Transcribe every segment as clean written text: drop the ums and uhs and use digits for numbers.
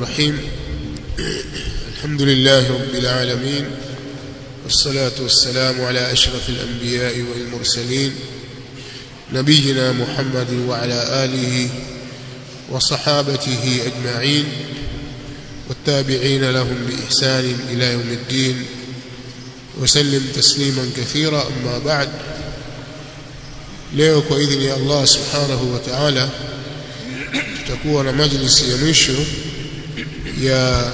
الرحيم. الحمد لله رب العالمين، والصلاة والسلام على أشرف الأنبياء والمرسلين نبينا محمد وعلى آله وصحابته أجمعين والتابعين لهم بإحسان إلى يوم الدين وسلم تسليما كثيرا. أما بعد، leo kwa idhini ya Allah subhanahu wa ta'ala tutakuwa na majlisi ya mwisho ya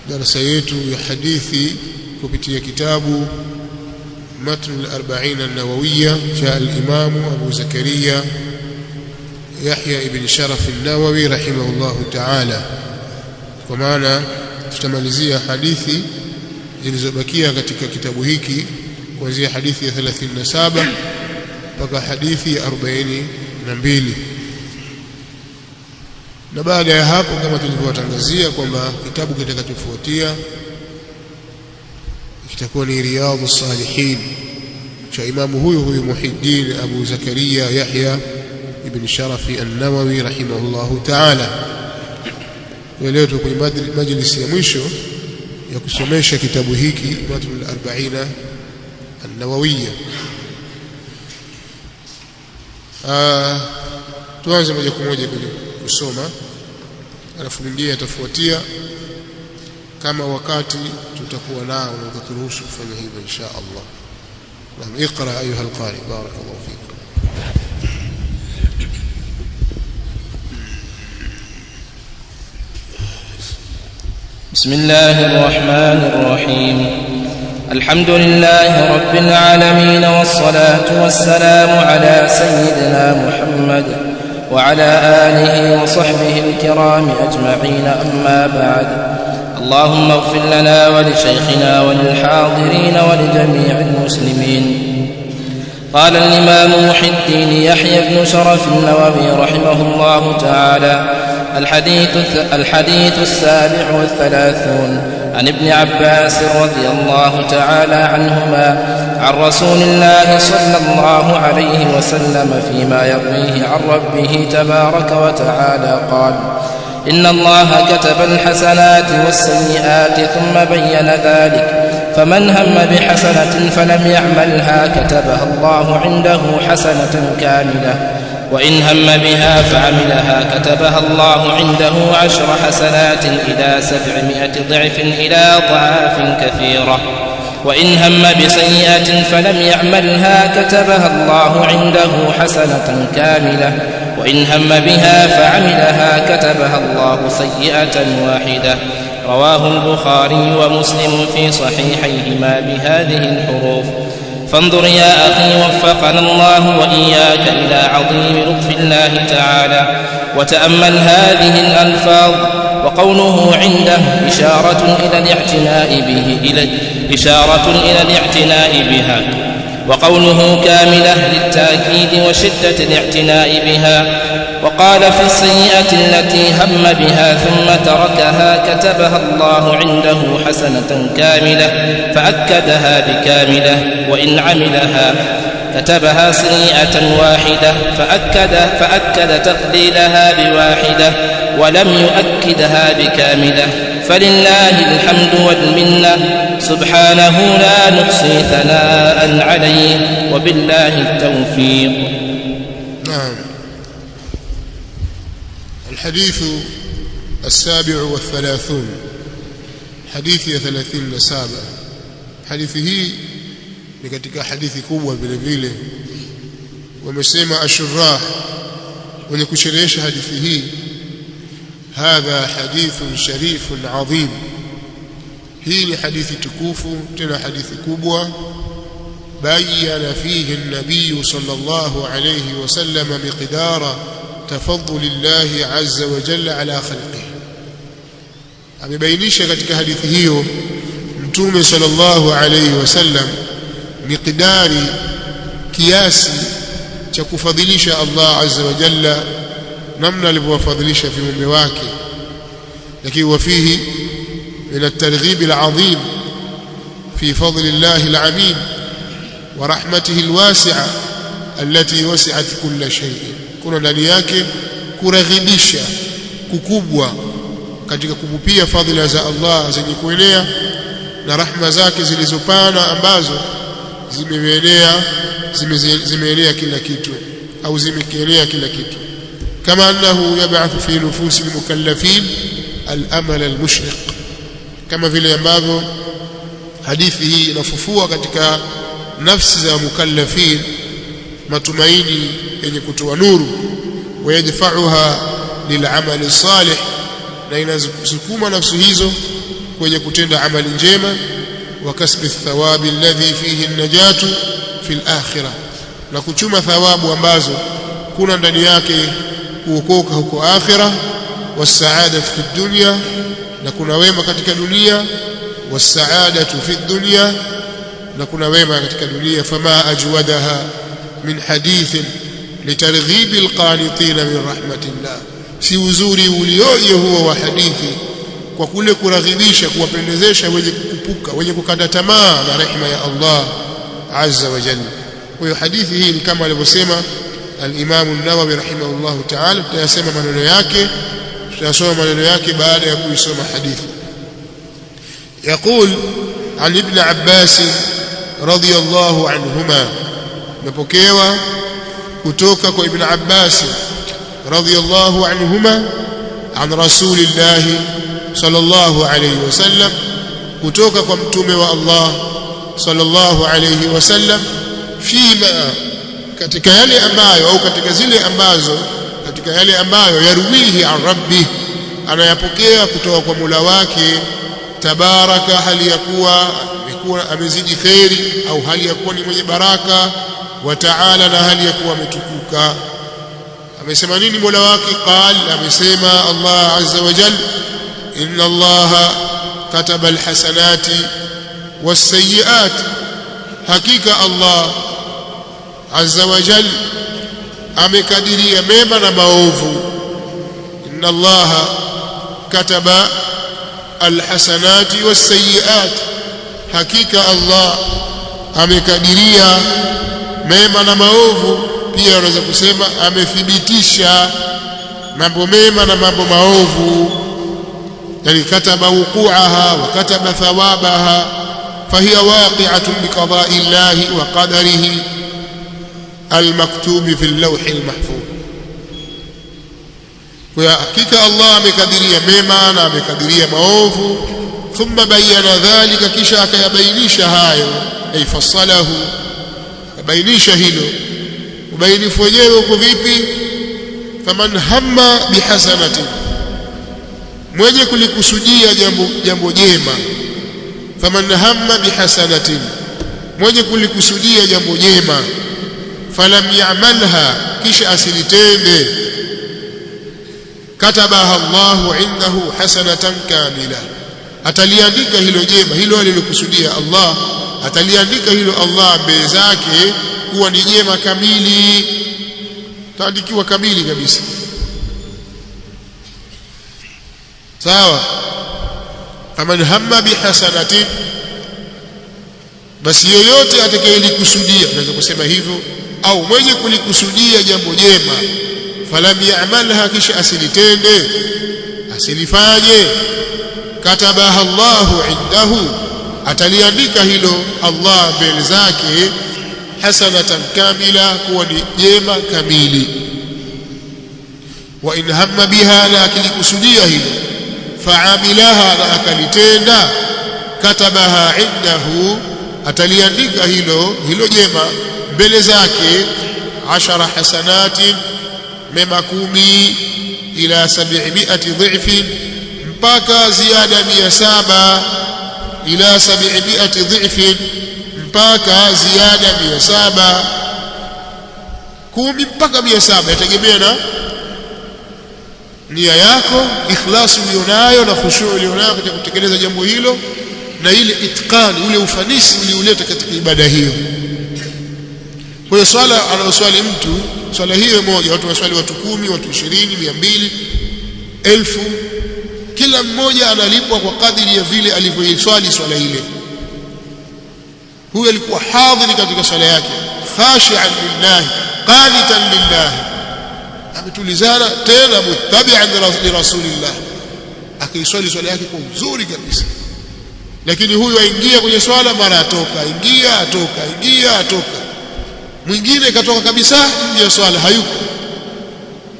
darasa yetu ya hadithi kupitia kitabu Matn al-40 an-Nawawiyya cha al-Imam Abu Zakaria Yahya ibn Sharaf an-Nawawi rahimahullahu ta'ala. Kwa maana tutamalizia hadithi zilizobakia katika kitabu hiki kuanzia hadithi ya 37 mpaka hadithi ya 42. Na baada ya hapo, kama tulivyowatangazia kwamba kitabu kitakachofuatia kitakuwa ni Riyadhus Salihin cha imamu huyu Muhiddin Abu Zakaria Yahya ibn Sharafi an-Nawawi rahimahullahu ta'ala. Leo tuko kwenye majlisi ya mwisho ya kusomesha kitabu hiki Matn al-40 an-Nawawiyya. Tuanze moja kwa moja kwenye kusoma, alafu mwingine atafuatia kama wakati tutakuwa nao na utaturuhusu kufanya hivyo insha Allah. Naam, iqra ayuha alqari, barakallahu fik. Bismillahir rahmanir rahim. الحمد لله رب العالمين، والصلاة والسلام على سيدنا محمد وعلى آله وصحبه الكرام أجمعين. أما بعد، اللهم اغفر لنا ولشيخنا وللحاضرين ولجميع المسلمين. قال الإمام محي الدين يحيى بن شرف النووي رحمه الله تعالى: الحديث 37 عن ابن عباس رضي الله تعالى عنهما عن رسول الله صلى الله عليه وسلم فيما يرويه عن ربه تبارك وتعالى قال: إن الله كتب الحسنات والسيئات ثم بين ذلك، فمن هم بحسنة فلم يعملها كتبها الله عنده حسنة كاملة، وإن هم بها فعملها كتبها الله عنده 10 حسنات إلى 700 ضعف إلى أضعاف كثيرة، وإن هم بسيئة فلم يعملها كتبها الله عنده حسنة كاملة، وإن هم بها فعملها كتبها الله سيئة واحدة. رواه البخاري ومسلم في صحيحيهما بهذه الحروف. فانظر يا أخي وفقنا الله وإياك إلى عظيم لطف الله تعالى، وتأمل هذه الألفاظ. وقوله عنده إشارة إلى الاعتناء بها، وقوله كاملة للتأكيد وشدة الاعتناء بها. وقال في السيئة التي هم بها ثم تركها كتبها الله عنده حسنة كاملة، فأكدها بكاملة. وإن عملها كتبها سيئة واحدة، فأكد تقليلها بواحدة ولم يؤكدها بكاملة. فلله الحمد والمنة، سبحانه لا نحصي ثناء عليه، وبالله التوفيق. نعم. الحديث 37 حديث 37. hadithi hii ni katika hadithi kubwa vile vile. Wamesema ashurah wenye kusherehesha hadithi hii, hadha hadithun sharifun adhim, hii ni hadithi tukufu tena hadithi kubwa. Bayyana fihi an-nabiy sallallahu alayhi wasallam miqdara تفضل الله عز وجل على خلقه. amebainisha katika hadithi hiyo Mtume sallallahu alayhi wasallam miqdari, kiasi cha kufadhilisha Allah azza wa jalla, namna alivyowafadhilisha viumbe wake. lakini wafihi min at-targhib al-azim fi fadli Allah al-amim wa rahmatihi al-wasi'a allati wasi'at kull shay. kuna ndani yake kuraghibisha kukubwa katika kupupia fadhila za Allah zenye kuenea na rahma zake zilizopana ambazo zimeenea kila kitu au zimekienea kila kitu. Kama annahu yab'athu fi nufusi almukallafin al-amal al-mushriq, kama vile ambavyo hadithi hii inafufua katika nafsi za mukallafin matumaini yenye kutoa nuru, wayadfa'uha lil'amali salih, na inazisukuma nafsi hizo kwenye kutenda amali njema, wa kasbi thawabi alladhi fihi an-najatu fi al-akhirah, na kuchuma thawabu ambazo kuna ndani yake kuokoka huko akhirah, was-sa'adatu fi dunya, na kuna wema katika dunia, was-sa'adatu fi dunya, na kuna wema katika dunia. Fama ajwadaha min hadithin litarghibi alqanitin min rahmatillah, si uzuri ulioje huo wa hadithi kwa kule kuraghibisha, kuwapendezesha wenye kukupuka, wenye kukata tamaa na rehema ya Allah azza wa jalla. Kwa hiyo hadithi hii ni kama alivyosema al-Imam an-Nawawi rahimahullah ta'ala. Tutayasema maneno yake, tutasoma maneno yake baada ya kuisoma hadithi. Yaqul an Ibn Abbas radiyallahu anhuma, napokewa kutoka kwa Ibn Abbas radiyallahu anhuma an Rasulillah sallallahu alayhi wasallam, kutoka kwa mtume wa Allah sallallahu alayhi wasallam, fima, katika yale ambayo au katika zile ambazo, katika yale ambayo yarwihi an rabbi, anayapokea kutoka kwa Mola wake tabaraka, hali ya kuwa amezidi khairi au hali ya kuwa ni mwenye baraka, wa ta'ala, na hali ya kuwa ametukuka. Amesema nini Mola wake? Qal, amesema Allah azza wa jalla, inna Allah kataba alhasanati was-sayyi'at, hakika Allah azza wa jalla amekadiria mema na maovu. Inna Allah kataba alhasanati was-sayyi'at, hakika Allah amekadiria mema na maovu. Pia unaweza kusema amethibitisha mambo mema na mambo maovu, yani kataba wuqu'aha wa kataba thawabaha, fahiya waqi'atun biqada'i Allahi wa qadarihi almaktubi fi al-lawhi al-mahfuz. Kwa hakika Allah amekadiria mema na amekadiria maovu. Thumma bayyana dhalika, kisha akayabainisha hayo, ay fassalahu, abainisha hilo. Ubainifu wenyewe uko vipi? Faman hamma bihasanatin, mwenye kulikusudia jambo jema. Faman hamma bihasanatin, mwenye kulikusudia jambo jema, falam ya'malha, kisha asilitende, katabaha Allahu indahu hasanatan kamila, ataliandika hilo jema, hilo alilokusudia Allah, ataliandika hilo Allah mbele zake kuwa ni jema kamili, taandikiwa kamili kabisa. Sawa. Faman hamma bihasanatin, basi yoyote atakayelikusudia, unaweza kusema hivyo, au mwenye kulikusudia jambo jema, falam ya'malha, kisha asilitende, asilifanye, katabaha Allahu indahu, ataliandika hilo Allah mbele zake, hasanatan kamila, kuwa ni jema kamili. Wa in hamma biha, na akilikusudia hilo, fa'amilaha, na akalitenda, katabaha indahu, ataliandika hilo jema mbele zake, 10 hasanatin, mema 10, ila 700 dhifin, mpaka ziada 700, ila 700 dhifin, mpaka ziada 700, 10 mpaka 700, yategemea na nia yako, ikhlasi ulionayo na khushu' ulionayo katika kutekeleza jambo hilo, na ile itqani, ule ufanisi ulioleta katika ibada hiyo. Kwa hiyo swala anaoswali mtu, swala hiyo moja, watu waswali watu 10, watu 20, 200, 1000, kila mmoja analipwa kwa kadiri ya vile alivyoiswali swala ile. Huyo alikuwa hadhiri katika swala yake, khashi'an lillahi, qanitan lillahi, ametulizana, tena muttabi'an li rasulillah, akaiswali swala yake kwa uzuri kabisa. Lakini huyu aingia kwenye swala mara atoka, ingia atoka, ingia atoka. Mwingine katoka kabisa nje ya swala, hayuko.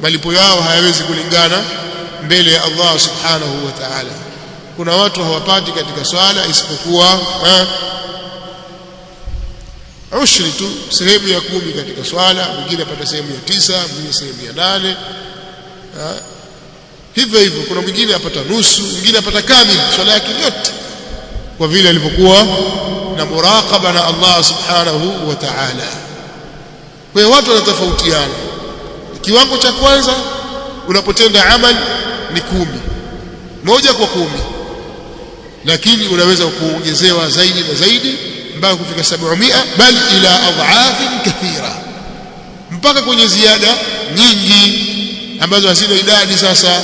Malipo yao hayawezi kulingana mbele ya Allah subhanahu wa ta'ala. Kuna watu hawapati katika swala isipokuwa ushri tu, sehemu ya 10 katika swala, mwingine apata sehemu ya 9, mwingine sehemu ya 8. Hivyo hivyo kuna mwingine apata nusu, mwingine apata kamili swala yake yote, kwa vile alipokuwa na muraqaba na Allah subhanahu wa ta'ala. Kwa hiyo watu wanatofautiana. Kiwango cha kwanza unapotenda amali ni 10, moja kwa 10, lakini unaweza kuongezewa zaidi na zaidi mpaka kufika 700, bali ila adhafin kathira, mpaka kwenye ziada nyingi ambazo hazina idadi. Sasa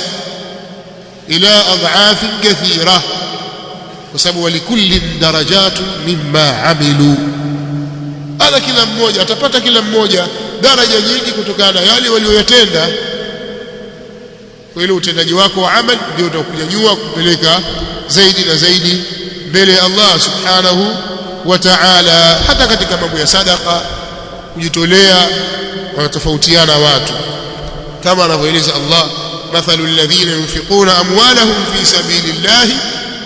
ila adhafin kathira, kwa sababu walikulli darajatu mimma amilu, ala kila mmoja atapata, kila mmoja daraja nyingi kutokana na yale walioyatenda. Kwa ile utendaji wako wa amali ndio utakunyanyua kupeleka zaidi na zaidi mbele ya Allah subhanahu wa ta'ala. Hata katika mambo ya sadaqa, kujitolea, wanatofautiana watu, kama anavyoeleza Allah, mathalu alladhina yunfiquna amwalahum fi sabilillahi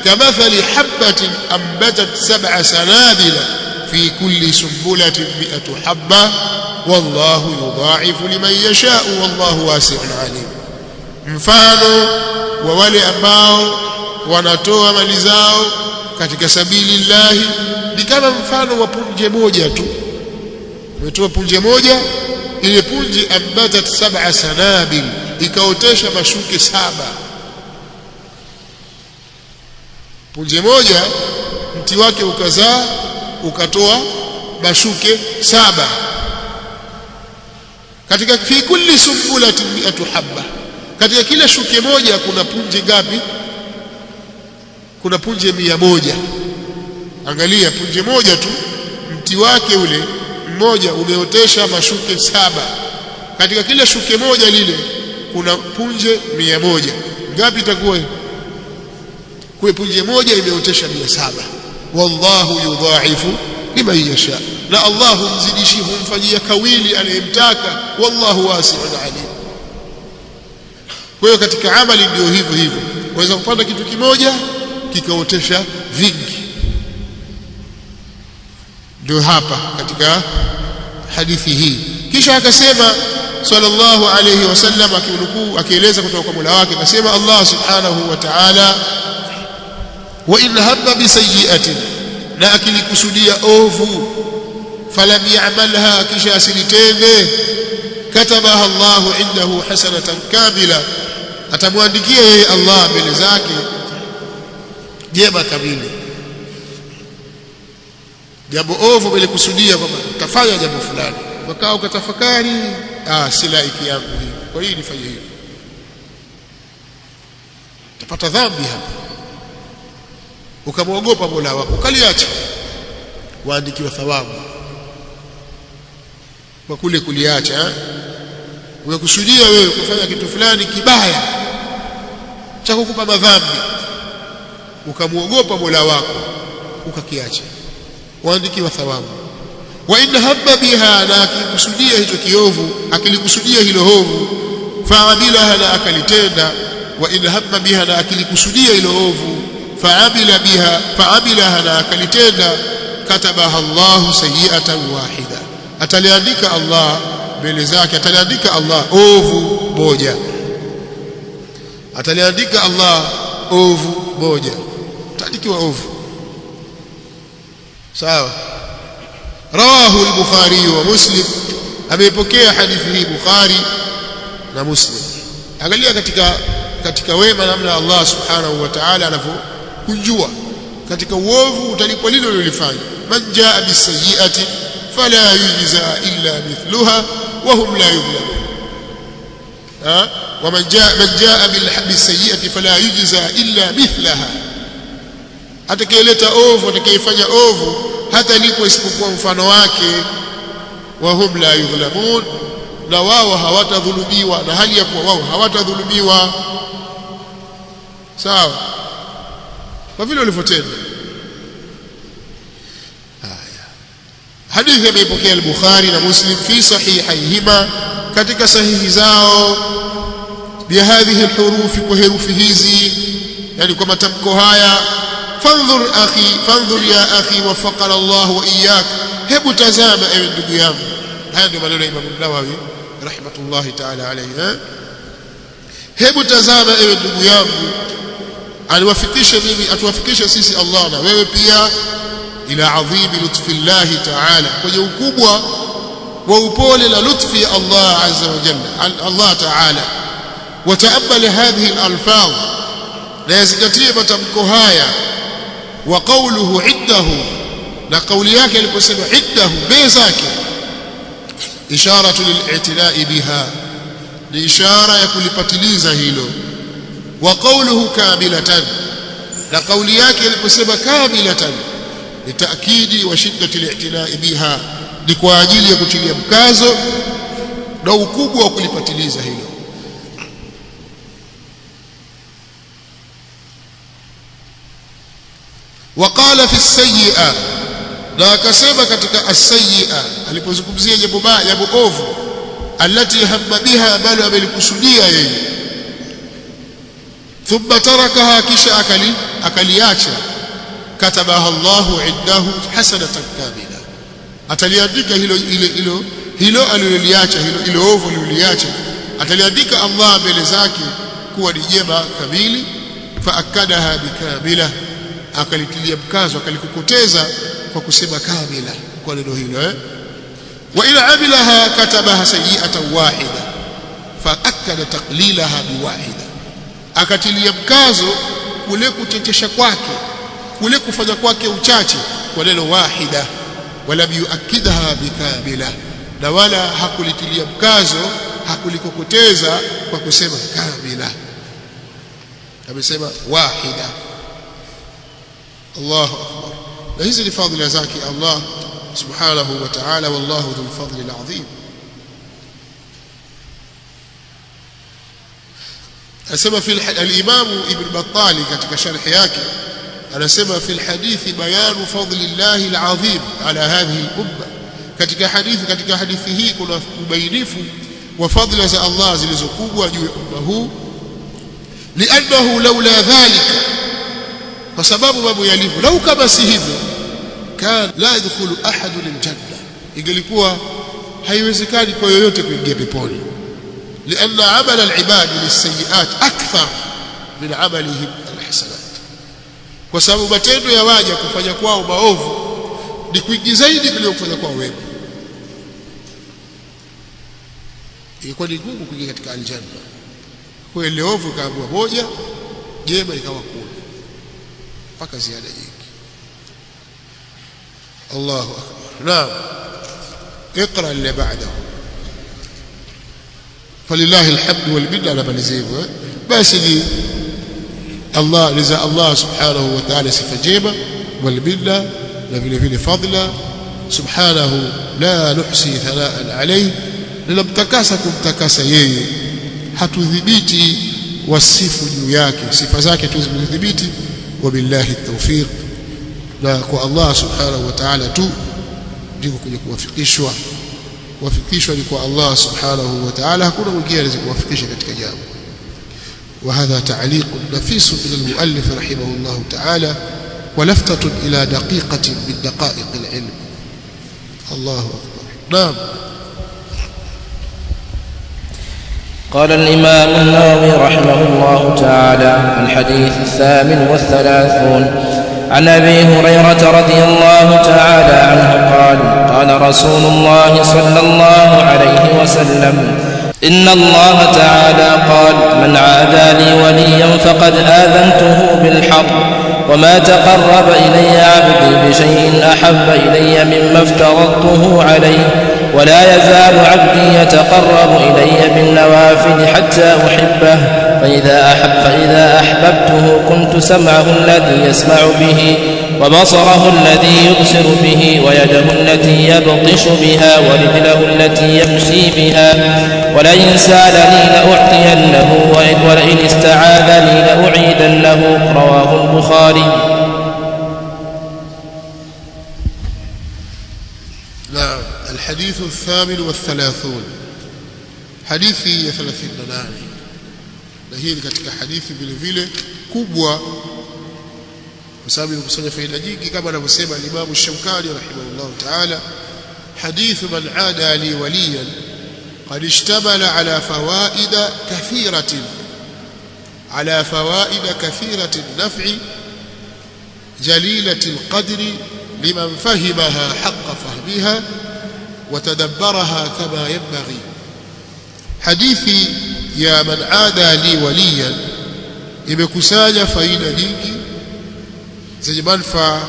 kamathali habatin ambatat 7 sanabila fi kulli sumbulatin 100 habba wallahu yudha'ifu liman yasha'u wallahu wasi'un 'alim. Mfano wa wale ambao wanatoa mali zao katika sabilillahi ni kama mfano wa punje moja tu. Umetoa punje moja, ile punje ambatat 7 sanabil, ikaotesha mashuke 7. Punje moja mti wake ukazaa ukatoa mashuke 7. Katika fi kulli sumbulatin 100 habba, katika kila shuke moja kuna punje ngapi? Kuna punje 100. Angalia, punje moja tu, mti wake ule mmoja umeotesha mashuke 7. Katika kila shuke moja lile kuna punje 100. Ngapi itakuwa? Kwa punje moja imeotesha 700. Wallahu yudha'ifu liman yasha, na Allah humzidishi, humfanyia kawili anayemtaka. Wallahu wasi'un 'alim. Kwa hiyo katika amali ndio hivyo hivyo, unaweza kupanda kitu kimoja kikaotesha vingi. Ndio hapa katika hadithi hii. Kisha akasema sallallahu alayhi wasallam, akinukuu akieleza kutoka kwa Mola wake, akasema Allah subhanahu wa ta'ala, wa in hamma bi sayyi'atin, na akilikusudia ovu, falam ya'malha, kisha asilitende, katabaha Allahu indahu hasanatan kamila, atamwandikia yeye Allah mbele zake jema kamili. Jambo ovu bila kusudia kwamba utafanya jambo fulani, ukakaa ukatafakari, si laiki yangu hii, kwa hiyo nifanye hivi, utapata dhambi hapa. Ukamwogopa Mola wako ukaliacha, waandikiwa thawabu kwa kule kuliacha. Ukakusudia wewe kufanya kitu fulani kibaya cha kukupa madhambi, ukamwogopa Mola wako ukakiacha, waandikiwa thawabu. Wa in habba biha, na akikusudia hicho kiovu, akilikusudia hilo ovu, fa'amilaha, na akalitenda. Wa in habba biha, na akilikusudia hilo ovu, fa'amilaha, na akalitenda, katabaha Allahu sayyi'atan wahida, ataliandika Allah mbele zake, ataliandika Allah ovu moja, ataliandika Allah ovu moja, ataandikiwa ovu. Sawa. Rawahu al-Bukhari wa Muslim, ameipokea hadithi hii Bukhari na Muslim. Angalia katika wema namna Allah subhanahu wa ta'ala anavyokunjua. Katika uovu utalipwa lile ulilofanya. Man jaa bisayyi'ati fala yujza illa mithluha wa hum la yuzlamun. Wa man jaa bisayyi'ati fala yujza illa mithlaha, atakayeleta ovu, atakayefanya ovu hata lipo isipokuwa mfano wake. Wa hum la yuzlamun, na wao hawatadhulumiwa, na hali ya kuwa wao hawatadhulumiwa. sawa, kwa vile ulivyotenda. Hadithi imeipokea al-Bukhari na Muslim fi sahihayhima, katika sahihi zao, bihadhihi al-hurufi, kwa herufi hizi, yani kwa matamko haya. Fandhur ya akhi wafaqana Allah wa iyyak, hebu tazama ewe ndugu yangu. Haya ndio maneno ya Imam Nawawi rahmatullahi ta'ala alayhi. Hebu tazama ewe ndugu yangu, aliwafikishe mimi, atuwafikishe sisi Allah na wewe pia, ila adhimi lutfillahi ta'ala, kwenye ukubwa wa upole na lutfi Allah azza wa jalla, Allah ta'ala. Wataamal hadhihi al-alfaz, na yazingatie matamko haya. Wa qawluhu iddahu, na kauli yake aliposema iddahu, bei zake, isharatu lil-i'tina'i biha, ni ishara ya kulipatiliza hilo. Wa qawluhu kamilatan, na kauli yake aliposema kamilatan, ni taakidi wa shiddati al-i'tina'i biha, ni kwa ajili ya kutilia mkazo na ukubwa wa kulipatiliza hilo. Waqala fi as-sayyi'a, na akasema katika as-sayyi'a, alipozungumzia jambo baya, jambo ovu, allati hamma biha, bali amelikusudia yeye. Thumma tarakaha, kisha akaliacha. Katabaha Allahu indahu hasanatan kamila, ataliandika hilo aliloliacha, hilo ovu aliloliacha, ataliandika Allah mbele zake kuwa ni jema kamili. Faakadaha bikamila, akalitilia mkazo, akalikokoteza kwa kusema kamila kwa neno hilo. Wa ila amilaha katabaha sayyi'atan wahida, faakada taqlilaha biwahida, akatilia mkazo kule kutetesha kwake, kule kufanya kwake uchache kwa neno wahida. Wala yuakidha bikamila, na wala hakulitilia mkazo, hakulikokoteza kwa kusema kamila, amesema wahida. Allahu akbar. Na hizi ni fadhila zake Allah subhanahu wa ta'ala, wallahu dhul fadli al-azim. Asema fi al-Imam Ibn Battali katika sharh yake, anasema fi al-hadithi bayanu fadli Allah al-azim ala hadhihi al-umma, katika hadithi hii kuna ubainifu wa fadhila za Allah zilizokubwa juu ya umma huu. Li'annahu laula dhalika, kwa sababu mambo yalivyo, lau kama si hivyo, kan la yadkhulu ahad liljanna, ingelikuwa haiwezekani kwa yoyote kuingia peponi. Lianna amala alibad lisayiat akthar min amalihim alhasanat, kwa sababu matendo ya waja kufanya kwao maovu ni kwingi zaidi kuliko kufanya kwao wema. Ilikuwa ni ngumu kuingia katika aljanna, kwa ile ovu ikawa moja, jema ikawa kumi, mpaka ziada nyingi. Allahu akbar. Naam, اقرأ اللي بعده. فلله الحمد والمنة على ملزيمه. بس دي الله لذا الله سبحانه وتعالى صفة جيمة والمنة لفي فضله سبحانه لا نحصي ثناء عليه. لنمتكاسكم تكاسا yeye, hatudhibiti wasifu juu yake, sifa zake tuzidhibiti. Wabillahi tawfiq, na kwa Allah subhanahu wa ta'ala tu ndiko kuja kuwafikishwa ni kwa Allah subhanahu wa ta'ala, hakuna mwingine anaweza kuwafikisha katika jambo. وهذا تعليق نفيس من المؤلف رحمه الله تعالى ولفتة إلى دقيقة من دقائق العلم. الله أكبر. نعم. قال الإمام النووي رحمه الله تعالى: الحديث 38 عن أبي هريرة رضي الله تعالى عنه قال: قال رسول الله صلى الله عليه وسلم: إن الله تعالى قال: من عادى لي وليا فقد آذنته بالحرب، وما تقرب إلي عبدي بشيء أحب إلي مما افترضته عليه، ولا يزال عبدي يتقرب إلي بالنوافل حتى أحبه، فإذا أحببته كنت سمعه الذي يسمع به، وبصره الذي يبصر به ويده التي يبطش بها ورجله التي يمشي بها ولئن سألني لأعطينه ولئن استعاذني لأعيذنه رواه البخاري. نعم. الحديث 38 hadithi ya 38 na hii ni katika hadithi vile vile kubwa kwa sababu inakusanya faida nyingi kama anavyosema Imam Shawkani rahimahullah ta'ala hadithu man aada li waliyan qad ishtamala ala fawaid kathiratin naf'i jalilatil qadri liman fahimaha haqqa fahmiha wa tadabbaraha kama yanbaghi. Hadithi ya man aada li waliyan imekusanya faida nyingi zenye manufaa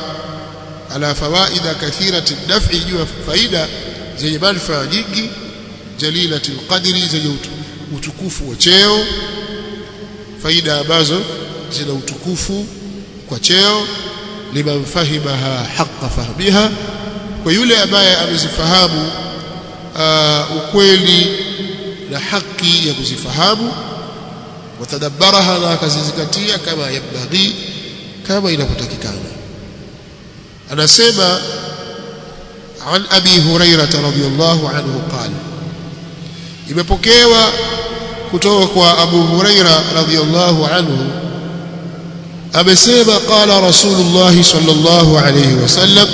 ala fawaida kathirati naf'i, juu faida zenye manufaa nyingi, jalilatil qadri, zenye utukufu wa cheo, faida ambazo zina utukufu kwa cheo, liman fahimaha haqqa fahmiha, kwa yule ambaye amezifahamu ukweli na haki ya kuzifahamu, watadabbaraha, na akazizingatia kama yabaghi, kama inapotakikana. Anasema an Abi Hurairah radhiyallahu anhu qala, imepokewa kutoka kwa Abu Hurairah radhiyallahu anhu amesema qala Rasulullah sallallahu alayhi wasallam,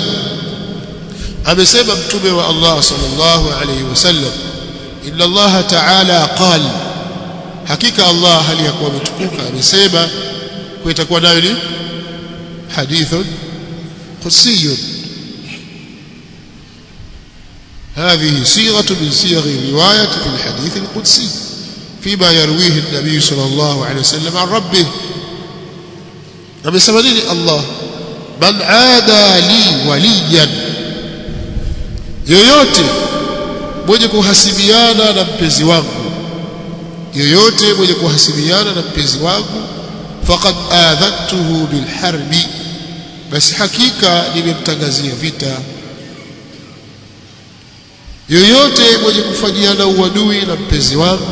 amesema mtume wa Allah sallallahu alayhi wasallam, inna Allah ta'ala qala, hakika Allah hali yakuwa ametukuka amesema. Kwa itakuwa nayo ni hadithun qudsiyun. هذه صيغة من صيغ الرواية في الحديث القدسي فيما يرويه النبي صلى الله عليه وسلم عن ربه. amesema nini Allah? Man aada li waliyan, yoyote mwenye kuhasibiana na mpenzi wangu, yoyote mwenye kuhasibiana na mpenzi wangu, faqad adhantuhu bilharbi, basi hakika nimemtangazia vita. Yoyote mwenye kufanyiana uadui na mpenzi wangu,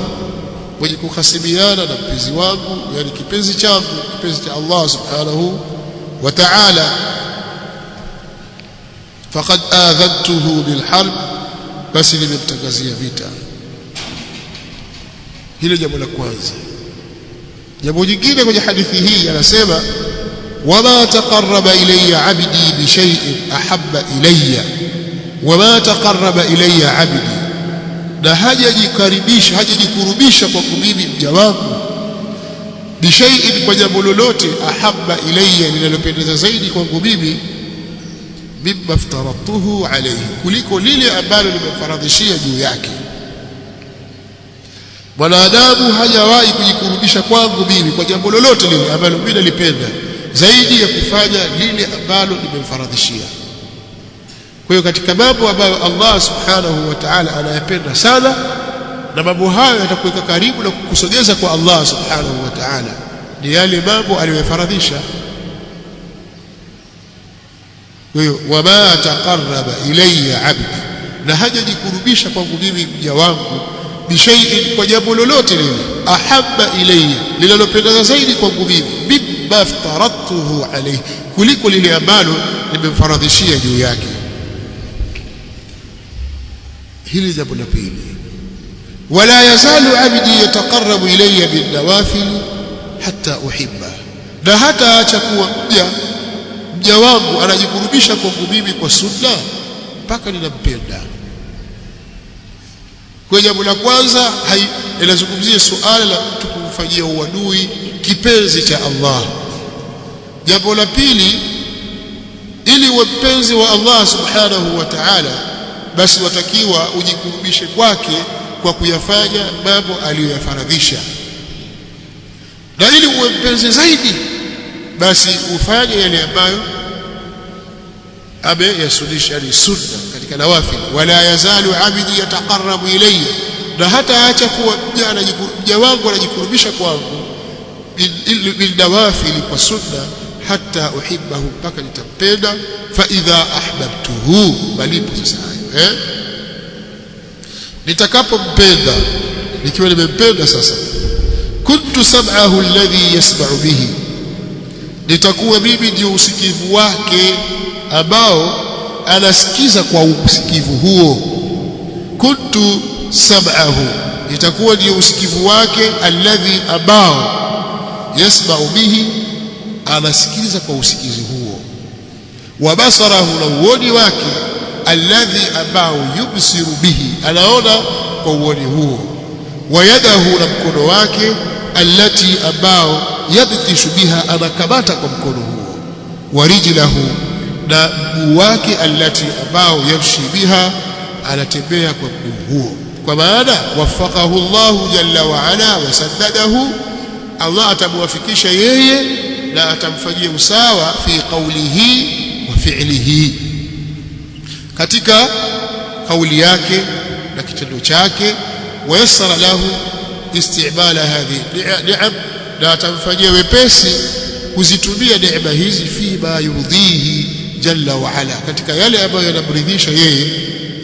mwenye kuhasibiana na mpenzi wangu, yani kipenzi changu, kipenzi cha Allah subhanahu wa ta'ala, faqad adhantuhu bilharb, basi nimemtangazia vita. Hilo jambo la kwanza. Jambo jingine kwenye hadithi hii anasema, wama taqarraba ilayya 'abdi bi shay'in ahabba ilayya, wama taqarraba ilayya 'abdi, na hajajikurubisha kwa mimi mja wangu, bi shay'in, kwa jambo lolote, ahabba ilayya, linalopendeza zaidi kwangu mimi, mimma aftaratuhu alayhi, kuliko lile ambalo nimefaradhishia juu yake. Mwanadamu hajawahi kujikurubisha kwangu mimi kwa jambo lolote lile ambalo mimi nalipenda zaidi ya kufanya lile ambalo nimemfaradhishia. Kwa hiyo katika mambo ambayo Allah subhanahu wa ta'ala anayapenda sana, na mambo hayo yatakuweka karibu na kukusogeza kwa Allah subhanahu wa ta'ala, ni yale mambo aliyofaradhisha. Kwa hiyo wama taqarraba ilayya 'abdi, na hajajikurubisha kwangu mimi mja wangu, bishai'in, kwa jambo lolote lile, ahabba ilayya, linalopendeza zaidi kwangu mimi, mimma aftaratuhu alayhi, kuliko lile ambalo nimemfaradhishia juu yake. Hili jambo la pili. Wala yazalu 'abdi yataqarrabu ilayya bin nawafil hatta uhibba, na hata acha kuwa mja wangu anajikurubisha kwangu mimi kwa sunna mpaka ninampenda. Kwa jambo la kwanza inazungumzia suala la mtu kumfanyia uadui kipenzi cha Allah. Jambo la pili, ili uwe mpenzi wa Allah subhanahu wa ta'ala, basi watakiwa ujikurubishe kwake kwa kuyafanya mambo aliyoyafaradhisha, na ili uwe mpenzi zaidi, basi ufanye yale ambayo ameyasunisha, yani sunna katika nawafil. Wala yazalu 'abdi yataqarrabu ilayya, na hata acha kuwa mja wangu anajikurubisha kwangu bil nawafil, kwa sunna, hatta uhibbahu, mpaka nitampenda. Fa idha ahbabtuhu, malipo sasa hayo nitakapompenda, nikiwa nimempenda sasa, kuntu sam'ahu alladhi yasma'u bihi, nitakuwa mimi ndio usikivu wake ambao anasikiza kwa usikivu huo. Kuntu sam'ahu, nitakuwa ndio usikivu wake, alladhi ambao yasma'u bihi, anasikiliza kwa usikizi huo. Wa basarahu, na uoni wake, alladhi ambao yubsiru bihi, anaona kwa uoni huo. Wa yadahu, na mkono wake, allati ambao yabtishu biha, anakamata kwa mkono huo. Wa rijlahu, na mguu wake, allati ambao yamshi biha, anatembea kwa mguu huo. Kwa maana wafaqahu Allahu jalla wa ala wa saddadahu, Allah atamwafikisha yeye na atamfanyia usawa fi qawlihi wa fi'lihi, katika kauli yake na kitendo chake. Wayassara lahu istimala hadhihi ni'am, na atamfanyia wepesi kuzitumia neema hizi, fima yurdhihi jalla wa ala, katika yale ambayo yanamridhisha yeye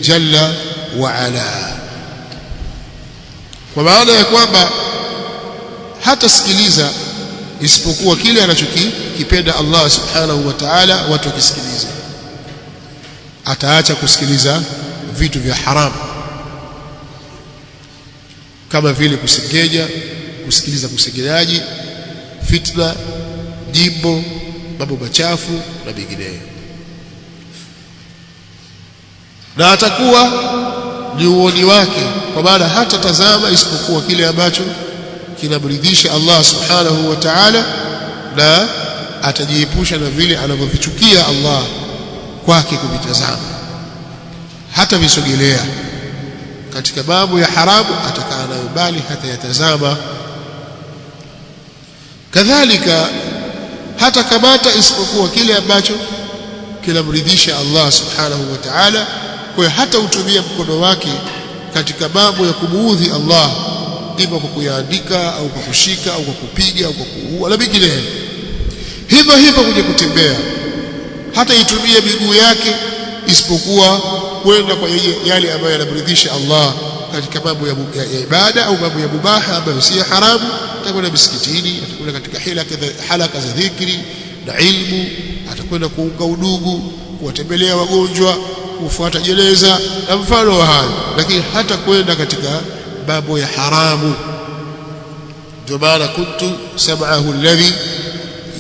jalla wa ala. Kwa maana ya kwamba hatasikiliza isipokuwa kile anachokipenda Allah subhanahu wa ta'ala watu wakisikiliza. Ataacha kusikiliza vitu vya haramu kama vile kusengenya, kusikiliza kusengenyaji, fitna, jimbo, mambo machafu na mengineyo. Na atakuwa ni uoni wake, kwa maana hata tazama isipokuwa kile ambacho kinamridhisha Allah subhanahu wa ta'ala, na atajiepusha na vile anavyovichukia Allah kwake kuvitazama, hata visogelea. Katika mambo ya haramu atakaa nayo mbali, hata yatazama. Kadhalika hata kamata isipokuwa kile ambacho kinamridhisha Allah subhanahu wa ta'ala. Kwa hata utumia mkono wake katika mambo ya kumuudhi Allah, ima kwa kuyaandika au kwa kushika au kwa kupiga au kwa kuua na vinginevyo. Hivyo hivyo kuja kutembea, hata itumie miguu yake isipokuwa kwenda kwa yale ambayo yanamridhisha Allah katika mambo ya ibada au mambo ya mubaha ambayo si haramu. Atakwenda misikitini, atakwenda katika halaka za dhikri na ilmu, atakwenda kuunga udugu, kuwatembelea wagonjwa, kufuata jeneza na mfano wa hayo, lakini hata kwenda katika mambo ya haramu. Ndio maana kuntu sam'ahu alladhi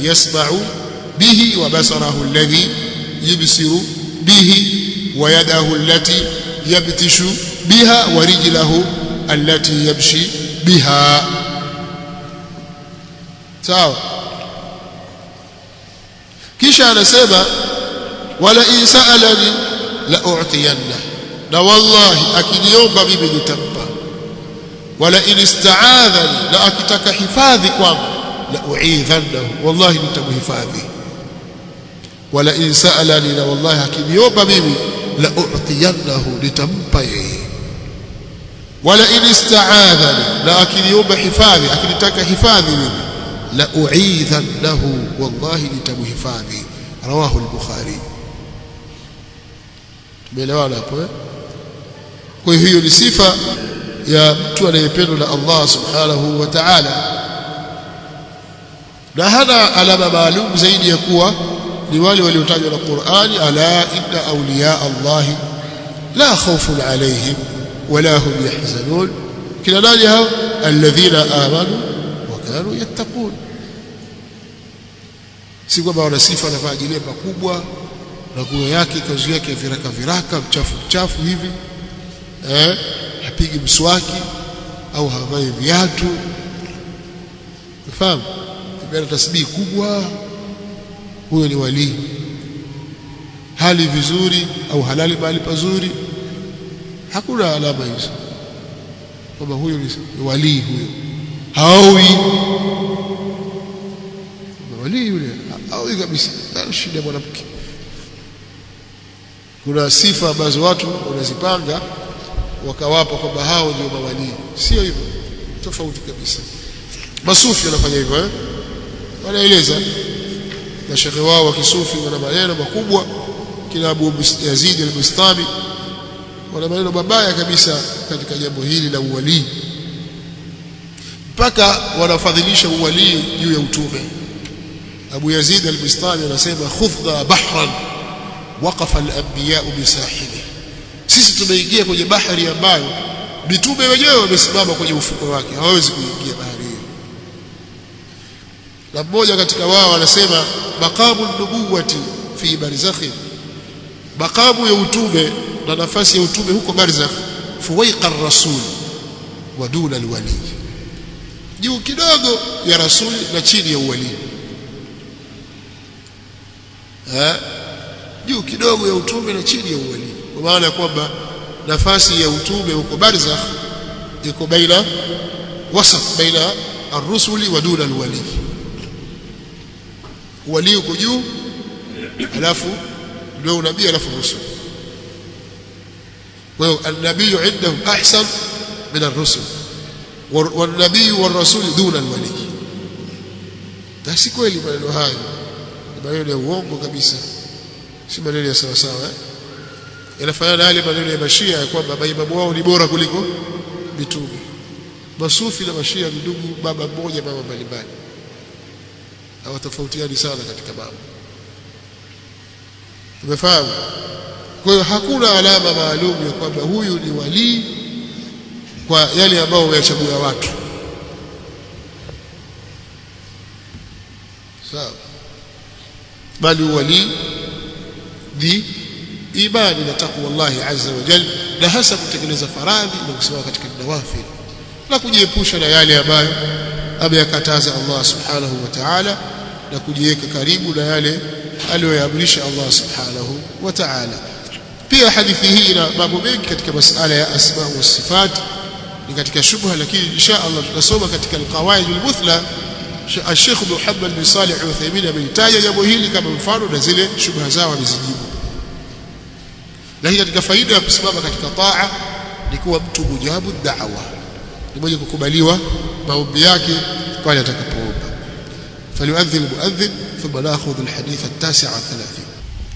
yasma'u bihi wa basarahu alladhi yubsiru bihi wa yadahu allati yabtishu biha wa rijlahu allati yamshi biha. Sawa. Kisha anasema wala in sa'alani la u'tiyanna, na wallahi akiniomba mimi nitampa. Wala in ista'adhani, na akitaka hifadhi kwangu, la u'idhannahu, wallahi nitamhifadhi. Wala in sa'alani, na wallahi akiniomba mimi, la u'tiyannahu, nitampa yeye. Wala in ista'adhani, na akiniomba hifadhi, akinitaka hifadhi mimi, la u'idhannahu, wallahi nitamhifadhi. Rawahu al-Bukhari. Tumeelewana hapo eh? Kwa hiyo ni sifa ya mtu anayependwa na Allah subhanahu wa ta'ala, na hana alama maalum zaidi ya kuwa ni wale waliotajwa na Qur'ani, ala inna awliya Allah la khawfun alayhim wala hum yahzanun. Kila nani hao? Alladhina amanu wa kanu yattaqun. Si kwamba wana sifa na vajilia makubwa na nguo yake kazi yake viraka viraka mchafu hivi, hapigi mswaki au havai viatu, unafahamu, kibera tasbihi kubwa, huyo ni wali. Hali vizuri au halali mahali pazuri, hakuna alama hizo kwamba huyo ni wali. Huyo hawi wali, yule hawi kabisa, shida mwanamke. Kuna sifa ambazo watu wanazipanga wakawapa kwamba hao ndio mawali. Sio hivyo, tofauti kabisa. Masufi wanafanya hivyo wanaeleza, mashekhe wao wa kisufi wana maneno makubwa, kina Abu Yazid al-Bustami wana maneno mabaya kabisa katika jambo hili la uwali, mpaka wanafadhilisha uwali juu ya utume. Abu Yazid al-Bustami anasema khudha bahran waqafa al-anbiya bisahili, sisi tumeingia kwenye bahari ambayo mitume wenyewe wamesimama kwenye ufuko wake, hawawezi kuingia bahari hiyo. Na mmoja katika wao anasema maqamu nubuwati fi barzakh, maqamu ya utume na nafasi ya utume huko barzakh, fuwaiqa ar-rasul wa duna al-wali, juu kidogo ya rasuli na chini ya uwali. Juu kidogo ya utume na chini ya uwali, kwa maana kwamba nafasi ya utume huko barzakh iko baina wasat baina ar-rusuli wa duna al-wali. Wali uko juu, alafu ndio unabii, alafu rusul. Kwa hiyo an-nabii indahum ahsan min ar-rusul wan-nabii war-rasul duna al-wali. Si kweli maneno hayo, maneno ya uongo kabisa, si maneno ya sawa sawa. Yanafanana na yale maneno ya Mashia ya kwamba maimamu wao ni bora kuliko mitume. Masufi na Mashia ni ndugu, baba mmoja mama mbalimbali, hawatofautiani sana katika mambo. Tumefahamu? Kwa hiyo hakuna alama maalum ya kwamba huyu ni wali kwa yale ambao wamechagua watu. Sawa? Bali wali ni imani na takwa Allah azza wa jalla, na hasa kutekeleza faradhi na kusimama katika nawafil na kujiepusha na yale ambayo ameyakataza Allah subhanahu wa ta'ala, na kujiweka karibu na yale aliyoyaamrisha Allah subhanahu wa ta'ala. Pia hadithi hii ina mambo mengi katika masala ya asma wa sifat, ni katika shubha, lakini insha Allah tutasoma katika alqawaid almuthla. Sheikh Muhammad bin Salih al-Uthaymeen ameitaja jambo hili kama mfano na zile shubha zao amezijibu. Lakini katika faida ya kusimama katika taa ni kuwa mtu mujabu da'wa, ni mwenye kukubaliwa maombi yake pale atakapoomba. فليؤذن المؤذن ثم ناخذ الحديث التاسع والثلاثين.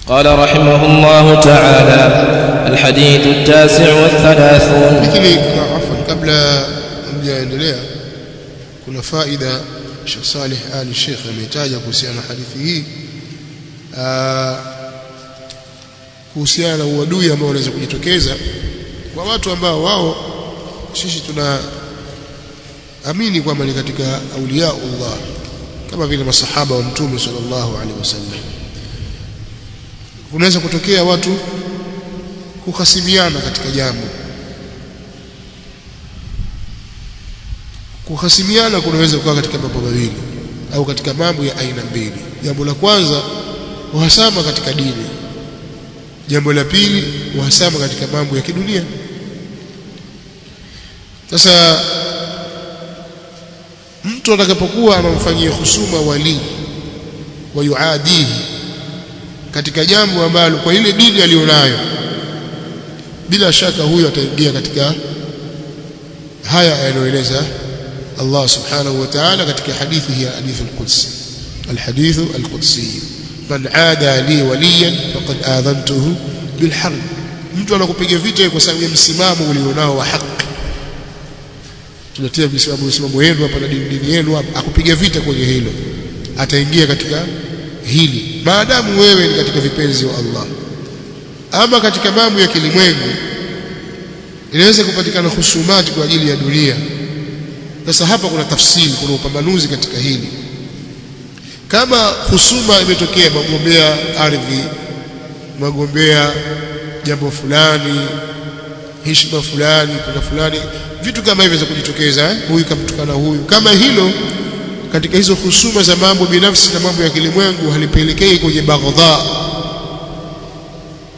قال رحمه الله تعالى: الحديث التاسع والثلاثون. lakini عفوا kabla mjaendelea, kuna faida Sheikh Saleh Ali Sheikh ametaja kuhusiana na hadithi hii, kuhusiana na uadui ambao unaweza kujitokeza kwa watu ambao wao sisi tunaamini kwamba ni katika auliya Allah, kama vile masahaba wa Mtume sallallahu alaihi wasallam. Kunaweza kutokea watu kuhasimiana katika jambo. Kuhasimiana kunaweza kuwa katika mambo mawili au katika mambo ya aina mbili. Jambo la kwanza, uhasama katika dini. Jambo la pili, uhasama katika mambo ya kidunia. Sasa mtu atakapokuwa anamfanyia husuma wali wa yuadihi katika jambo ambalo kwa ile dini alionayo, bila shaka huyo ataingia katika haya yanayoeleza Allah subhanahu wa ta'ala katika hadithi ya hadithu al-Qudsi. Al-hadithu al-Qudsi: man aada li waliyan faqad adhantuhu bil harb. Mtu anakupiga vita kwa sababu ya msimamo ulionao wa haki. Tunatia msimamo wenu hapa na dini yenu hapa, akupiga vita kwenye hilo, ataingia katika hili maadamu wewe ni katika vipenzi wa Allah. Ama katika mambo ya kilimwengu inaweza kupatikana husumati kwa ajili ya dunia. Sasa hapa kuna tafsiri, kuna upambanuzi katika hili. Kama husuma imetokea, magombea ardhi, magombea jambo fulani, heshima fulani, kuna fulani, vitu kama hivyo za kujitokeza, huyu kamtukana huyu, kama hilo katika hizo husuma za mambo binafsi na mambo ya kilimwengu halipelekei kwenye baghdha,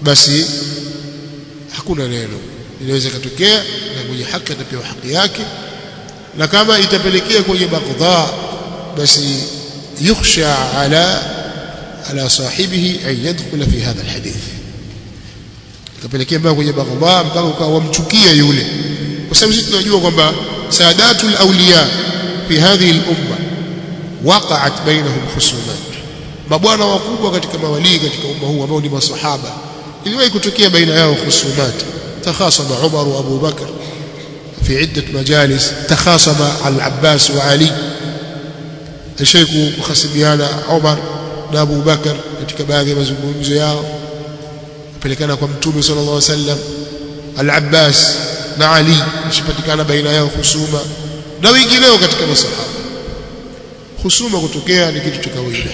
basi hakuna neno. Inaweza kutokea na mwenye haki atapewa haki yake, na kama itapelekea kwenye baghdha, basi yukhsha ala sahibihi an yadkhula fi hadha alhadith. Itapelekea mpaka kwenye baghdha, mpaka ukawamchukia yule, kwa sababu sisi tunajua kwamba saadatul awliya fi hadhihi al-umma waqa'at bainahum khusumat. mabwana wakubwa katika mawalii katika umma huu ambao ni masahaba iliwahi kutokea baina yao khusumati takhasama Umar wa Abu Bakar fi iddat majalis takhasama al-Abbas wa Ali alishaku kukhasibiana Umar na Abu Bakar katika baadhi ya mazungumzo yao kupelekana kwa Mtume sallallahu alaihi wasallam al-Abbas na Ali ishipatikana baina yao husuma na wengineo katika masahaba. Husuma kutokea ni kitu cha kawaida,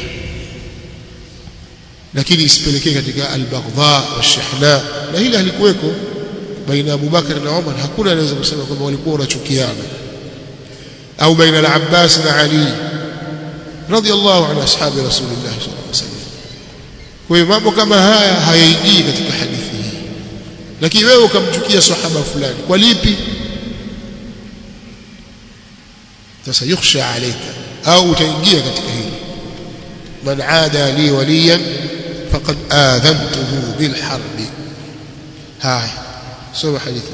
lakini isipelekee katika al-baghdha wash-shahna, na hili halikuweko baina Abu Bakar na Umar. Hakuna anaweza kusema kwamba walikuwa wanachukiana, au baina al-Abbas na Ali radiyallahu anhu ashabi Rasulullah sallallahu alaihi wasallam. Kwa hiyo mambo kama haya hayaingii katika hadithi hii. Lakini wewe ukamchukia sahaba fulani kwa lipi? Sasa yukhsha alayka, au utaingia katika hili, man aada li waliyan faqad adhantuhu bil harbi. Haya soma hadithi.